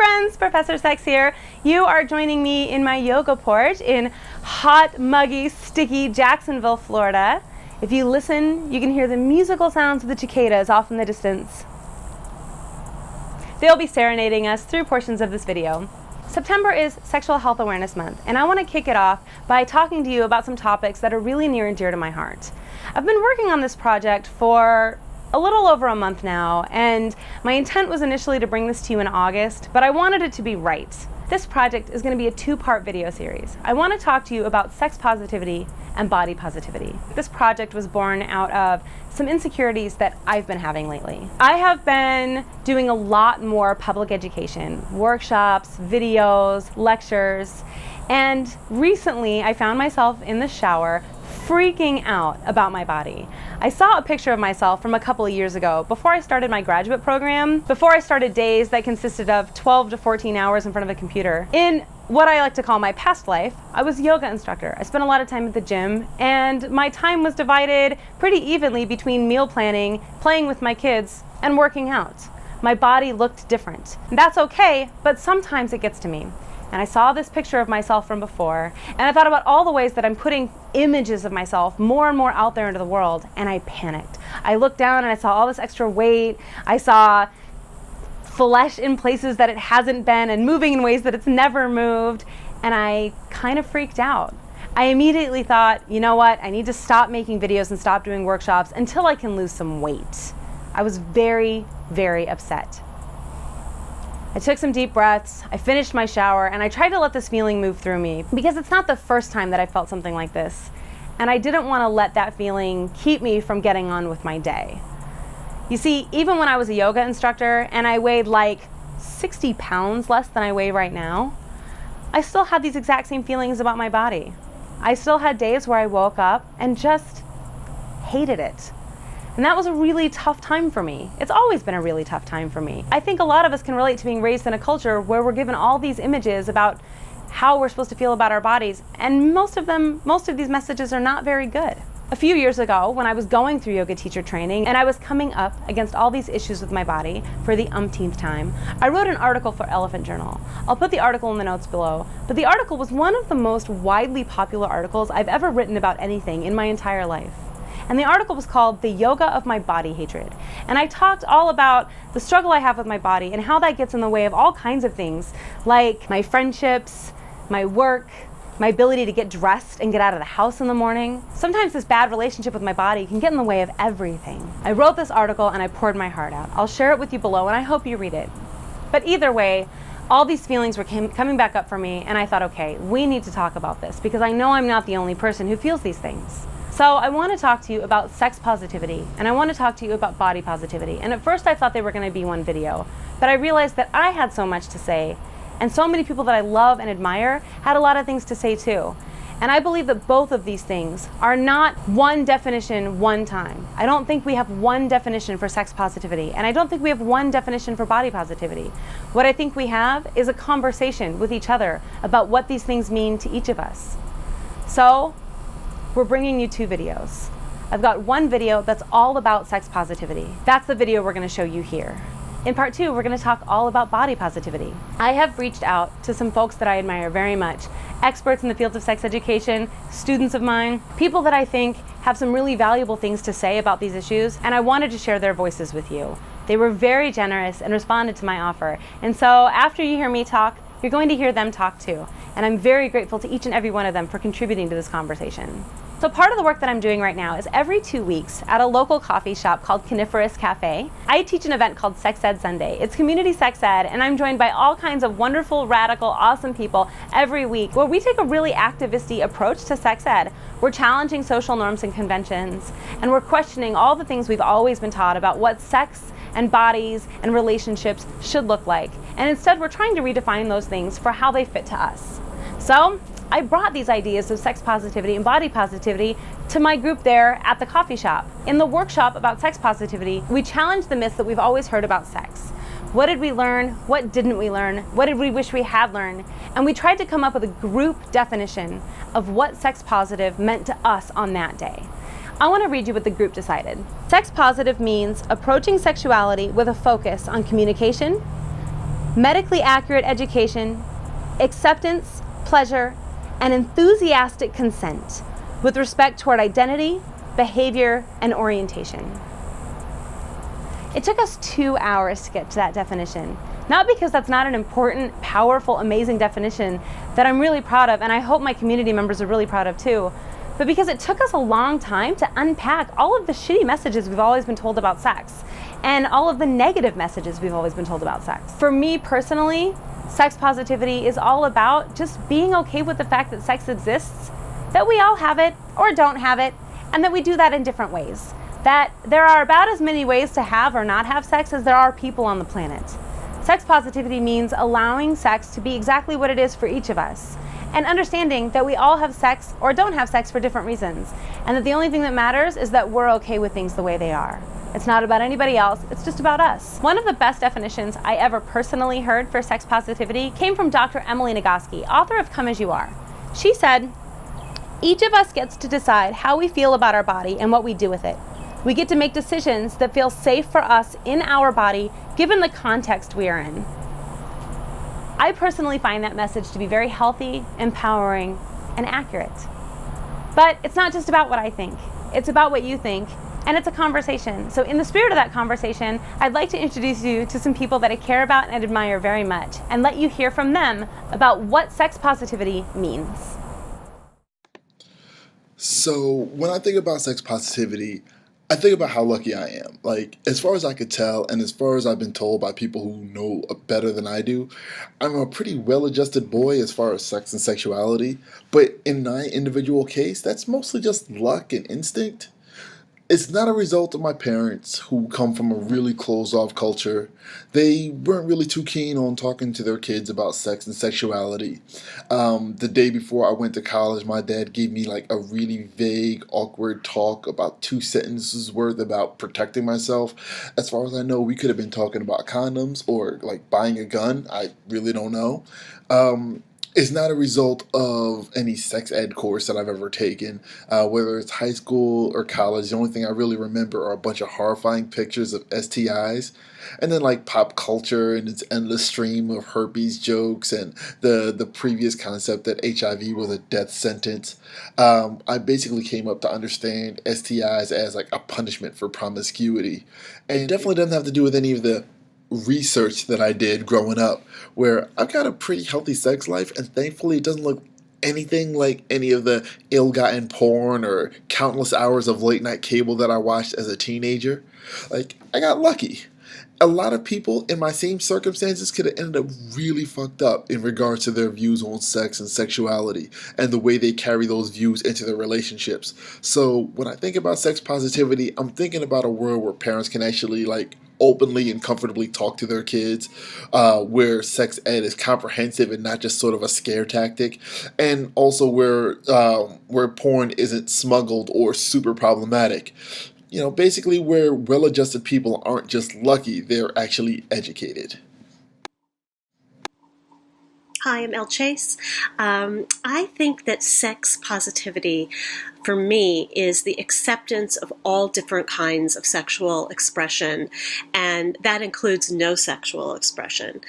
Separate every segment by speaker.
Speaker 1: friends, Professor Sex here. You are joining me in my yoga port in hot, muggy, sticky Jacksonville, Florida. If you listen, you can hear the musical sounds of the cicadas off in the distance. They'll be serenading us through portions of this video. September is Sexual Health Awareness Month, and I want to kick it off by talking to you about some topics that are really near and dear to my heart. I've been working on this project for a little over a month now, and my intent was initially to bring this to you in August, but I wanted it to be right. This project is going to be a two-part video series. I want to talk to you about sex positivity and body positivity. This project was born out of some insecurities that I've been having lately. I have been doing a lot more public education, workshops, videos, lectures, and recently I found myself in the shower freaking out about my body. I saw a picture of myself from a couple of years ago before I started my graduate program, before I started days that consisted of 12 to 14 hours in front of a computer. In what I like to call my past life, I was a yoga instructor. I spent a lot of time at the gym, and my time was divided pretty evenly between meal planning, playing with my kids, and working out. My body looked different. And that's okay, but sometimes it gets to me. And I saw this picture of myself from before, and I thought about all the ways that I'm putting images of myself more and more out there into the world, and I panicked. I looked down and I saw all this extra weight. I saw flesh in places that it hasn't been and moving in ways that it's never moved, and I kind of freaked out. I immediately thought, you know what, I need to stop making videos and stop doing workshops until I can lose some weight. I was very, very upset. I took some deep breaths, I finished my shower, and I tried to let this feeling move through me because it's not the first time that I felt something like this. And I didn't want to let that feeling keep me from getting on with my day. You see, even when I was a yoga instructor and I weighed like 60 pounds less than I weigh right now, I still had these exact same feelings about my body. I still had days where I woke up and just hated it. And that was a really tough time for me. It's always been a really tough time for me. I think a lot of us can relate to being raised in a culture where we're given all these images about how we're supposed to feel about our bodies, and most of these messages are not very good. A few years ago, when I was going through yoga teacher training and I was coming up against all these issues with my body for the umpteenth time, I wrote an article for Elephant Journal. I'll put the article in the notes below, but the article was one of the most widely popular articles I've ever written about anything in my entire life. And the article was called The Yoga of My Body Hatred. And I talked all about the struggle I have with my body and how that gets in the way of all kinds of things, like my friendships, my work, my ability to get dressed and get out of the house in the morning. Sometimes this bad relationship with my body can get in the way of everything. I wrote this article and I poured my heart out. I'll share it with you below and I hope you read it. But either way, all these feelings were coming back up for me, and I thought, okay, we need to talk about this because I know I'm not the only person who feels these things. So I want to talk to you about sex positivity, and I want to talk to you about body positivity. And at first I thought they were going to be one video, but I realized that I had so much to say, and so many people that I love and admire had a lot of things to say too. And I believe that both of these things are not one definition one time. I don't think we have one definition for sex positivity, and I don't think we have one definition for body positivity. What I think we have is a conversation with each other about what these things mean to each of us. So we're bringing you two videos. I've got one video that's all about sex positivity. That's the video we're going to show you here. In part two, we're going to talk all about body positivity. I have reached out to some folks that I admire very much, experts in the field of sex education, students of mine, people that I think have some really valuable things to say about these issues, and I wanted to share their voices with you. They were very generous and responded to my offer. And so after you hear me talk, you're going to hear them talk too. And I'm very grateful to each and every one of them for contributing to this conversation. So part of the work that I'm doing right now is every 2 weeks at a local coffee shop called Coniferous Cafe, I teach an event called Sex Ed Sunday. It's community sex ed, and I'm joined by all kinds of wonderful, radical, awesome people every week where we take a really activist-y approach to sex ed. We're challenging social norms and conventions, and we're questioning all the things we've always been taught about what sex and bodies and relationships should look like. And instead, we're trying to redefine those things for how they fit to us. So I brought these ideas of sex positivity and body positivity to my group there at the coffee shop. In the workshop about sex positivity, we challenged the myths that we've always heard about sex. What did we learn? What didn't we learn? What did we wish we had learned? And we tried to come up with a group definition of what sex positive meant to us on that day. I want to read you what the group decided. Sex positive means approaching sexuality with a focus on communication, medically accurate education, acceptance, pleasure, and enthusiastic consent with respect toward identity, behavior, and orientation. It took us 2 hours to get to that definition. Not because that's not an important, powerful, amazing definition that I'm really proud of, and I hope my community members are really proud of too, but because it took us a long time to unpack all of the shitty messages we've always been told about sex, and all of the negative messages we've always been told about sex. For me personally, sex positivity is all about just being okay with the fact that sex exists, that we all have it or don't have it, and that we do that in different ways. That there are about as many ways to have or not have sex as there are people on the planet. Sex positivity means allowing sex to be exactly what it is for each of us, and understanding that we all have sex or don't have sex for different reasons, and that the only thing that matters is that we're okay with things the way they are. It's not about anybody else, it's just about us. One of the best definitions I ever personally heard for sex positivity came from Dr. Emily Nagoski, author of Come As You Are. She said, "Each of us gets to decide how we feel about our body and what we do with it. We get to make decisions that feel safe for us in our body, given the context we are in." I personally find that message to be very healthy, empowering, and accurate. But it's not just about what I think. It's about what you think, and it's a conversation. So in the spirit of that conversation, I'd like to introduce you to some people that I care about and admire very much, and let you hear from them about what sex positivity means.
Speaker 2: So when I think about sex positivity, I think about how lucky I am. Like, as far as I could tell, and as far as I've been told by people who know better than I do, I'm a pretty well-adjusted boy as far as sex and sexuality. But in my individual case, that's mostly just luck and instinct. It's not a result of my parents, who come from a really closed-off culture. They weren't really too keen on talking to their kids about sex and sexuality. The day before I went to college, my dad gave me like a really vague, awkward talk about 2 sentences worth about protecting myself. As far as I know, we could have been talking about condoms or like buying a gun. I really don't know. It's not a result of any sex ed course that I've ever taken, whether it's high school or college. The only thing I really remember are a bunch of horrifying pictures of STIs, and then like pop culture and its endless stream of herpes jokes and the previous concept that HIV was a death sentence. I basically came up to understand STIs as like a punishment for promiscuity, and it definitely doesn't have to do with any of the research that I did growing up, where I've got a pretty healthy sex life, and thankfully it doesn't look anything like any of the ill-gotten porn or countless hours of late-night cable that I watched as a teenager. Like, I got lucky. A lot of people in my same circumstances could have ended up really fucked up in regards to their views on sex and sexuality and the way they carry those views into their relationships. So when I think about sex positivity, I'm thinking about a world where parents can actually like openly and comfortably talk to their kids, where sex ed is comprehensive and not just sort of a scare tactic, and also where porn isn't smuggled or super problematic. You know, basically where well-adjusted people aren't just lucky, they're actually educated.
Speaker 3: Hi, I'm Elle Chase. I think that sex positivity, for me, is the acceptance of all different kinds of sexual expression, and that includes no sexual expression.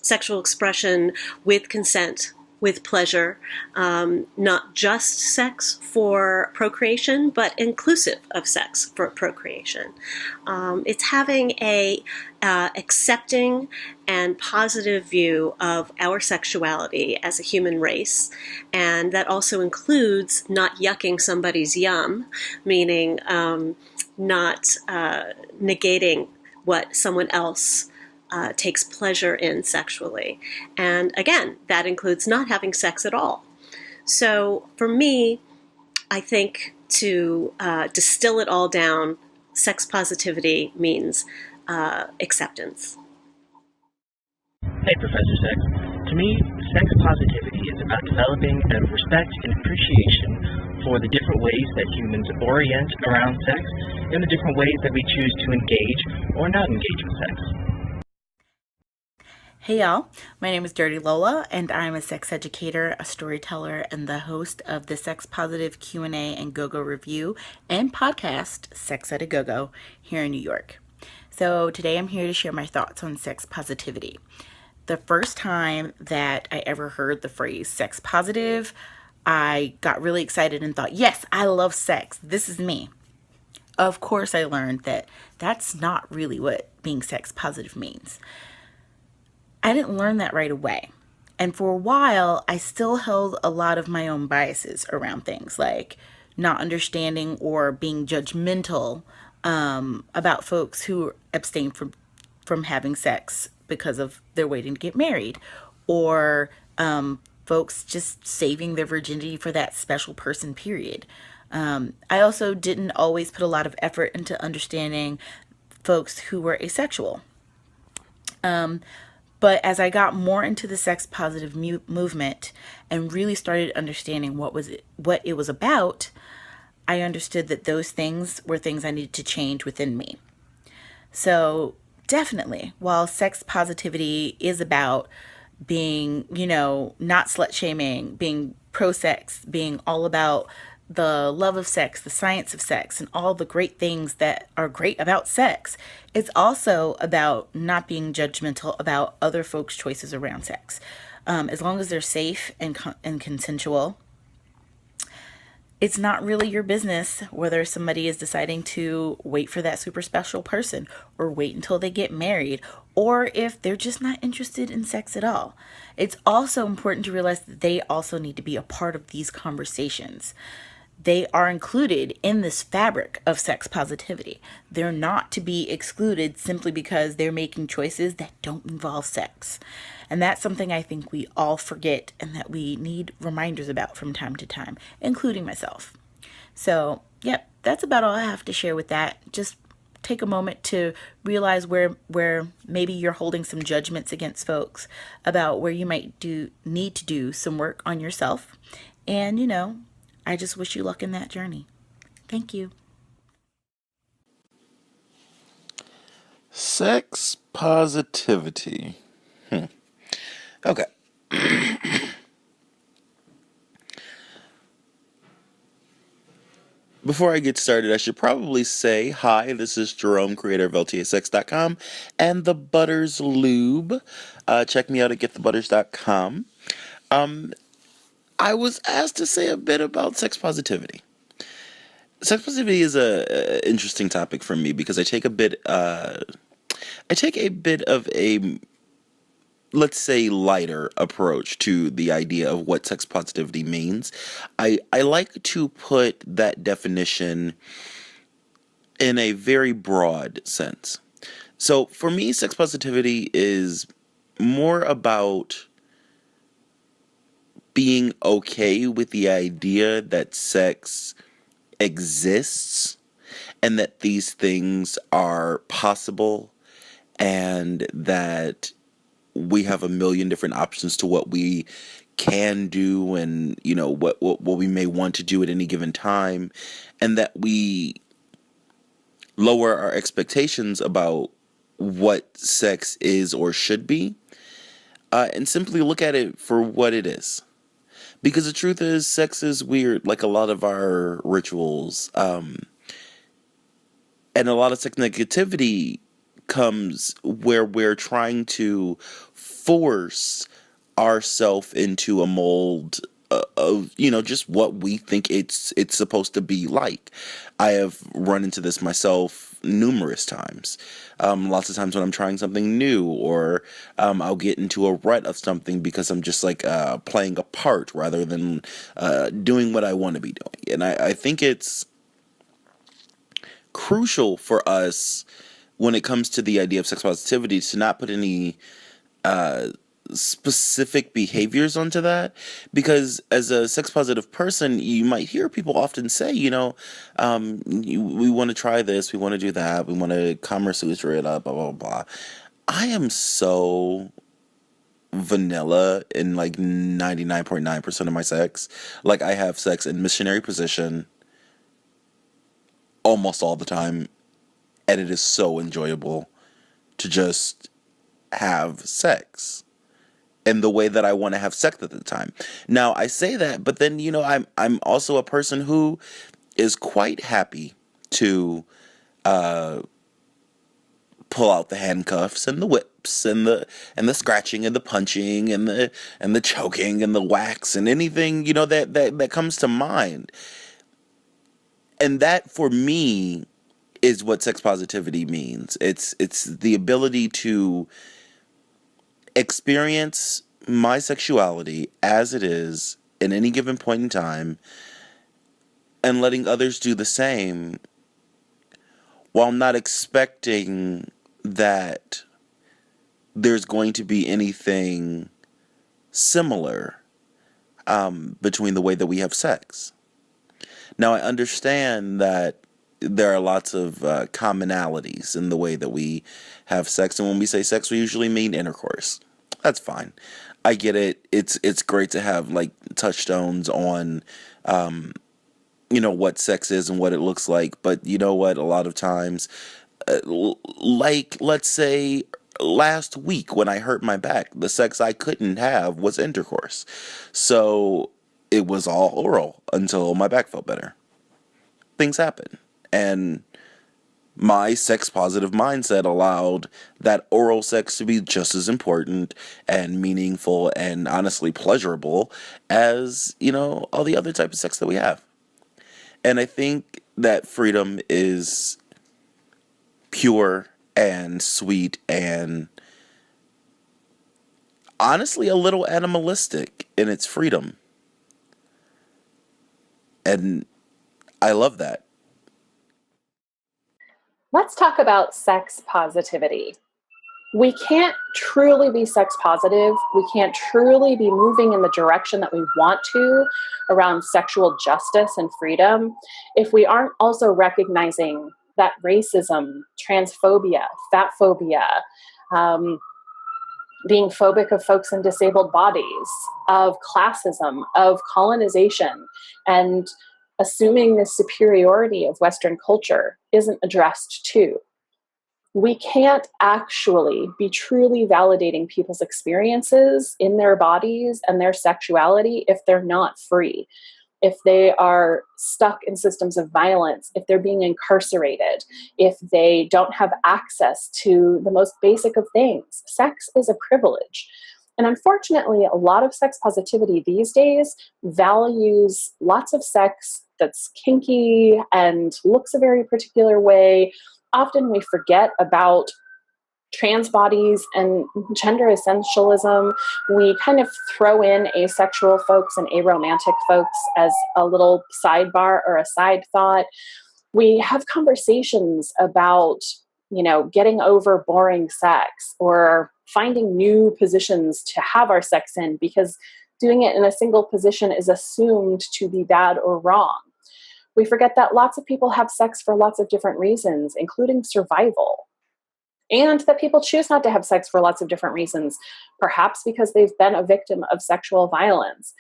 Speaker 3: Sexual expression with consent, with pleasure, not just sex for procreation, but inclusive of sex for procreation. It's having a accepting and positive view of our sexuality as a human race, and that also includes not yucking somebody's yum, meaning not negating what someone else takes pleasure in sexually. And again, that includes not having sex at all. So for me, I think to distill it all down, sex positivity means acceptance.
Speaker 4: Hey, Professor Sex. To me, sex positivity is about developing a respect and appreciation for the different ways that humans orient around sex and the different ways that we choose to engage or not engage with sex.
Speaker 5: Hey y'all, my name is Dirty Lola, and I'm a sex educator, a storyteller, and the host of the Sex Positive Q&A and Go-Go review and podcast, Sex at a Go-Go, here in New York. So today I'm here to share my thoughts on sex positivity. The first time that I ever heard the phrase sex positive, I got really excited and thought, yes, I love sex. This is me. Of course, I learned that that's not really what being sex positive means. I didn't learn that right away. And for a while, I still held a lot of my own biases around things like not understanding or being judgmental about folks who abstain from having sex because of their waiting to get married, or folks just saving their virginity for that special person, period. I also didn't always put a lot of effort into understanding folks who were asexual. But as I got more into the sex positive movement and really started understanding what it was about, I understood that those things were things I needed to change within me. So definitely, while sex positivity is about being, not slut shaming, being pro sex, being all about the love of sex, the science of sex, and all the great things that are great about sex, it's also about not being judgmental about other folks' choices around sex. As long as they're safe and consensual, it's not really your business whether somebody is deciding to wait for that super special person or wait until they get married, or if they're just not interested in sex at all. It's also important to realize that they also need to be a part of these conversations. They are included in this fabric of sex positivity. They're not to be excluded simply because they're making choices that don't involve sex. And that's something I think we all forget and that we need reminders about from time to time, including myself. So, yep, that's about all I have to share with that. Just take a moment to realize where maybe you're holding some judgments against folks about where you might need to do some work on yourself. And, I just wish you luck in that journey. Thank you.
Speaker 6: Sex positivity. Okay. Before I get started, I should probably say, hi, this is Jerome, creator of LTAsex.com and The Butters Lube. Check me out at getthebutters.com. I was asked to say a bit about sex positivity. Sex positivity is a interesting topic for me because I take a bit of a, let's say, lighter approach to the idea of what sex positivity means. I like to put that definition in a very broad sense. So for me, sex positivity is more about being okay with the idea that sex exists and that these things are possible and that we have a million different options to what we can do and, what we may want to do at any given time, and that we lower our expectations about what sex is or should be, and simply look at it for what it is. Because the truth is, sex is weird, like a lot of our rituals. And a lot of sex negativity comes where we're trying to force ourselves into a mold of, just what we think it's supposed to be like. I have run into this myself numerous times. Lots of times when I'm trying something new, or I'll get into a rut of something because I'm just like playing a part rather than doing what I want to be doing. And I think it's crucial for us when it comes to the idea of sex positivity to not put any specific behaviors onto that, because as a sex positive person, you might hear people often say, we want to try this, we want to do that, we want to Kama Sutra it up, blah, blah, blah. I am so vanilla in like 99.9% of my sex. Like, I have sex in missionary position almost all the time, and it is so enjoyable to just have sex in the way that I want to have sex at the time. Now, I say that, but then, I'm also a person who is quite happy to pull out the handcuffs and the whips and the scratching and the punching and the choking and the whacks and anything, that comes to mind. And that, for me, is what sex positivity means. It's the ability to experience my sexuality as it is in any given point in time, and letting others do the same, while not expecting that there's going to be anything similar between the way that we have sex. Now, I understand that there are lots of commonalities in the way that we have sex, and when we say sex, we usually mean intercourse. That's fine. I get it. It's great to have like touchstones on what sex is and what it looks like, but you know what, a lot of times, like, let's say last week when I hurt my back, the sex I couldn't have was intercourse. So it was all oral until my back felt better. Things happen. And my sex positive mindset allowed that oral sex to be just as important and meaningful and honestly pleasurable as, all the other type of sex that we have. And I think that freedom is pure and sweet and honestly a little animalistic in its freedom. And I love that.
Speaker 7: Let's talk about sex positivity. We can't truly be sex positive. We can't truly be moving in the direction that we want to around sexual justice and freedom if we aren't also recognizing that racism, transphobia, fat phobia, being phobic of folks in disabled bodies, of classism, of colonization, and assuming the superiority of Western culture isn't addressed too. We can't actually be truly validating people's experiences in their bodies and their sexuality if they're not free, if they are stuck in systems of violence, if they're being incarcerated, if they don't have access to the most basic of things. Sex is a privilege. And unfortunately, a lot of sex positivity these days values lots of sex that's kinky and looks a very particular way. Often we forget about trans bodies and gender essentialism. We kind of throw in asexual folks and aromantic folks as a little sidebar or a side thought. We have conversations about, getting over boring sex or finding new positions to have our sex in because doing it in a single position is assumed to be bad or wrong. We forget that lots of people have sex for lots of different reasons, including survival. And that people choose not to have sex for lots of different reasons, perhaps because they've been a victim of sexual violence.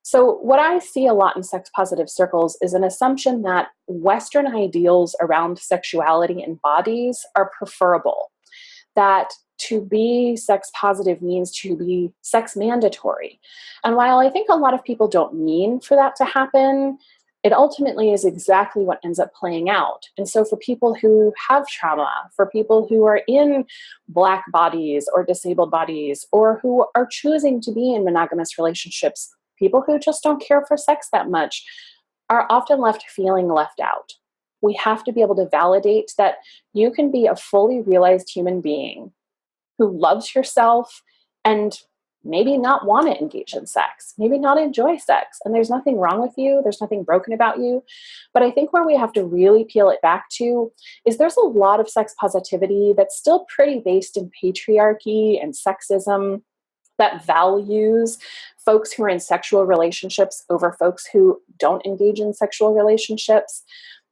Speaker 7: So what I see a lot in sex positive circles is an assumption that Western ideals around sexuality and bodies are preferable, that to be sex positive means to be sex mandatory. And while I think a lot of people don't mean for that to happen, it ultimately is exactly what ends up playing out. And so for people who have trauma, for people who are in Black bodies or disabled bodies, or who are choosing to be in monogamous relationships, people who just don't care for sex that much are often left feeling left out. We have to be able to validate that you can be a fully realized human being who loves yourself and maybe not want to engage in sex, maybe not enjoy sex. And there's nothing wrong with you. There's nothing broken about you. But I think where we have to really peel it back to is there's a lot of sex positivity that's still pretty based in patriarchy and sexism that values folks who are in sexual relationships over folks who don't engage in sexual relationships.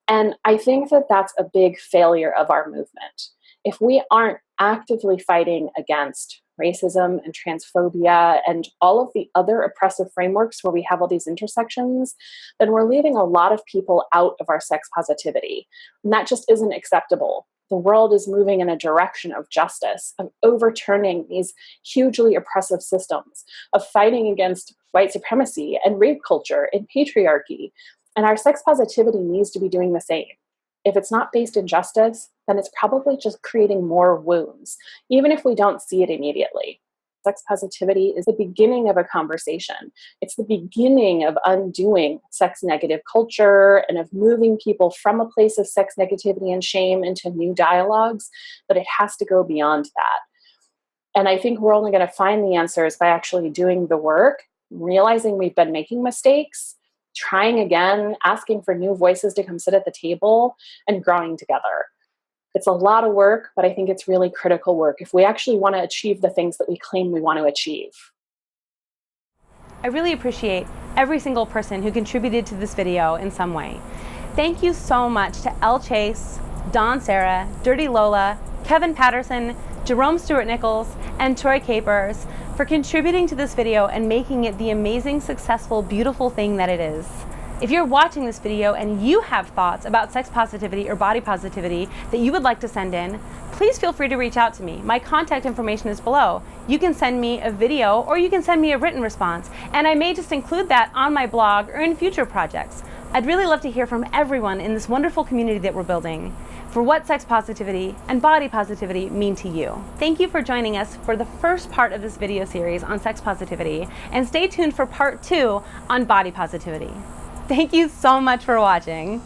Speaker 7: And I think that that's a big failure of our movement. If we aren't actively fighting against racism and transphobia and all of the other oppressive frameworks where we have all these intersections, then we're leaving a lot of people out of our sex positivity. And that just isn't acceptable. The world is moving in a direction of justice, of overturning these hugely oppressive systems, of fighting against white supremacy and rape culture and patriarchy. And our sex positivity needs to be doing the same. If it's not based in justice, then it's probably just creating more wounds, even if we don't see it immediately. Sex positivity is the beginning of a conversation. It's the beginning of undoing sex negative culture and of moving people from a place of sex negativity and shame into new dialogues, but it has to go beyond that. And I think we're only going to find the answers by actually doing the work, realizing we've been making mistakes, trying again, asking for new voices to come sit at the table, and growing together. It's a lot of work, but I think it's really critical work if we actually want to achieve the things that we claim we want to achieve.
Speaker 1: I really appreciate every single person who contributed to this video in some way. Thank you so much to Elle Chase, Dawn Serra, Dirty Lola, Kevin Patterson, Jerome Stuart Nichols, and Troy Capers for contributing to this video and making it the amazing, successful, beautiful thing that it is. If you're watching this video and you have thoughts about sex positivity or body positivity that you would like to send in, please feel free to reach out to me. My contact information is below. You can send me a video or you can send me a written response, and I may just include that on my blog or in future projects. I'd really love to hear from everyone in this wonderful community that we're building for what sex positivity and body positivity mean to you. Thank you for joining us for the first part of this video series on sex positivity, and stay tuned for part 2 on body positivity. Thank you so much for watching.